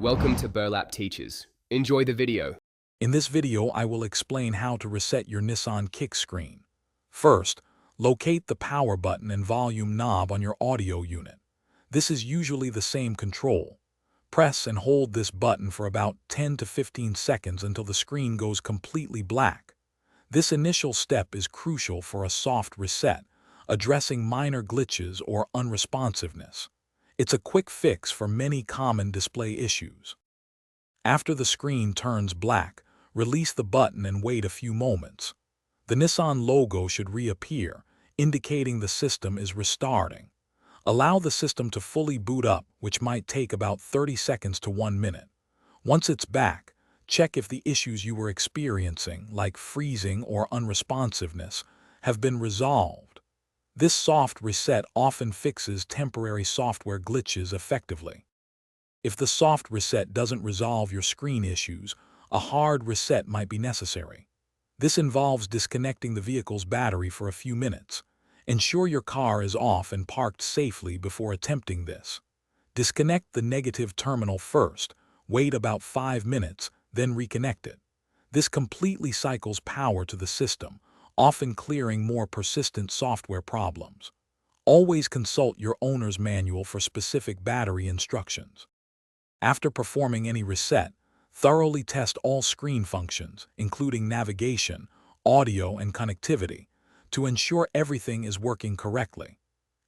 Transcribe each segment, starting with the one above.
Welcome to Burlap Teachers. Enjoy the video. In this video, I will explain how to reset your Nissan Kicks screen. First, locate the power button and volume knob on your audio unit. This is usually the same control. Press and hold this button for about 10 to 15 seconds until the screen goes completely black. This initial step is crucial for a soft reset, addressing minor glitches or unresponsiveness. It's a quick fix for many common display issues. After the screen turns black, release the button and wait a few moments. The Nissan logo should reappear, indicating the system is restarting. Allow the system to fully boot up, which might take about 30 seconds to 1 minute. Once it's back, check if the issues you were experiencing, like freezing or unresponsiveness, have been resolved. This soft reset often fixes temporary software glitches effectively. If the soft reset doesn't resolve your screen issues, a hard reset might be necessary. This involves disconnecting the vehicle's battery for a few minutes. Ensure your car is off and parked safely before attempting this. Disconnect the negative terminal first, wait about 5 minutes, then reconnect it. This completely cycles power to the system, often clearing more persistent software problems. Always consult your owner's manual for specific battery instructions. After performing any reset, thoroughly test all screen functions, including navigation, audio, and connectivity, to ensure everything is working correctly.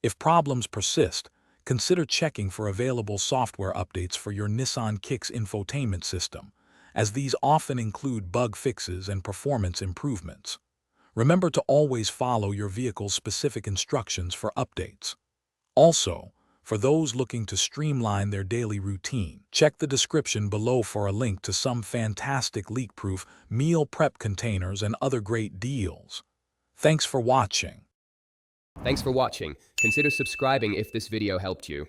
If problems persist, consider checking for available software updates for your Nissan Kicks infotainment system, as these often include bug fixes and performance improvements. Remember to always follow your vehicle's specific instructions for updates. Also, for those looking to streamline their daily routine, check the description below for a link to some fantastic leak-proof meal prep containers and other great deals. Thanks for watching. Thanks for watching. Consider subscribing if this video helped you.